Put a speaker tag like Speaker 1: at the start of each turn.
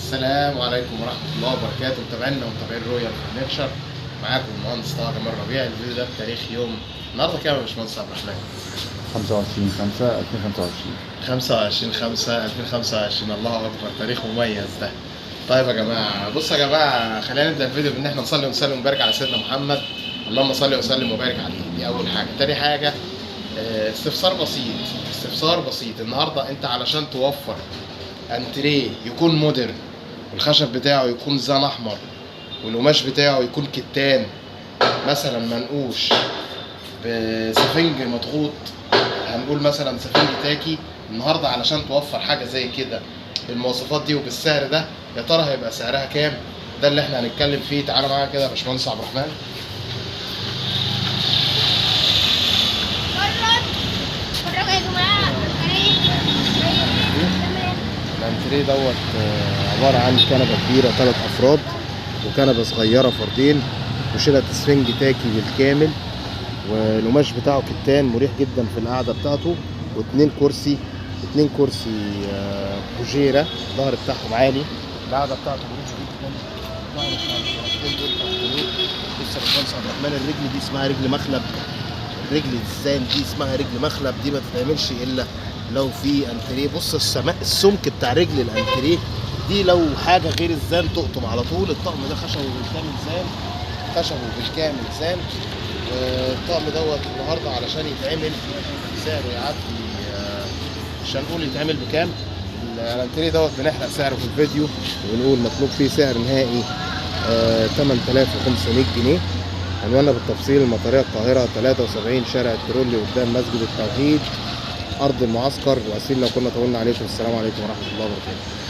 Speaker 1: السلام عليكم ورحمة الله وبركاته، متابعينا ومتابعين رويال فرنتشر. معاكم المهندس طه جمال ربيع. الفيديو ده بتاريخ يوم النهارده كام يا باشمهندس عبد الرحمن؟
Speaker 2: 25/5/2025.
Speaker 1: 25/5/2025. الله أكبر، تاريخ مميز ده. طيب يا جماعة، بصوا يا جماعة، خلينا نبدأ الفيديو بإن احنا نصلي ونسلم ونبارك على سيدنا محمد. اللهم صل وسلم وبارك عليه. دي أول حاجة. تاني حاجة، استفسار بسيط. النهارده أنت علشان توفر انتريه يكون مودرن، والخشب بتاعه يكون زان احمر، والقماش بتاعه يكون كتان مثلا منقوش بسفنج مضغوط، هنقول مثلا سفنج تاكي. النهارده علشان توفر حاجه زي كده بالمواصفات دي وبالسعر ده، يا ترى هيبقى سعرها كام؟ ده اللي احنا هنتكلم فيه. تعالى معايا كده يا باشمهندس عبد الرحمن.
Speaker 3: يا جماعه
Speaker 1: الانتريه دوت عباره عن كنبه كبيره 3 افراد، وكنبه صغيره فردين، وشيله اسفنج تاكي بالكامل، والقماش بتاعه كتان مريح جدا في القعده بتاعته، واتنين كرسي بوجيرة، الظهر بتاعهم عالي، القعده بتاعته مريحه جدا. الظهر بتاع الطرفين دول تحتويه. بص يا باشمهندس عبد الرحمن، الرجل دي اسمها رجل مخلب، رجل الزان دي اسمها رجل مخلب. دي ما تتعملش الا لو في انتريه. بص السمك بتاع رجل الانتريه دي، لو حاجه غير الزان تقطم على طول. الطقم ده خشبه بالكامل زان، الطقم دوت النهارده علشان يتعمل سعره يعدي، مش هنقول يتعمل بكام. الانتريه دوت بنحرق سعره في الفيديو وبنقول مطلوب فيه سعر نهائي 8500 جنيه. عنواننا بالتفصيل: المطرية القاهرة 73 شارع الترولي قدام مسجد التوحيد، أرض المعسكر. وأسفين لو كنا طولنا عليكم. السلام عليكم ورحمة الله وبركاته.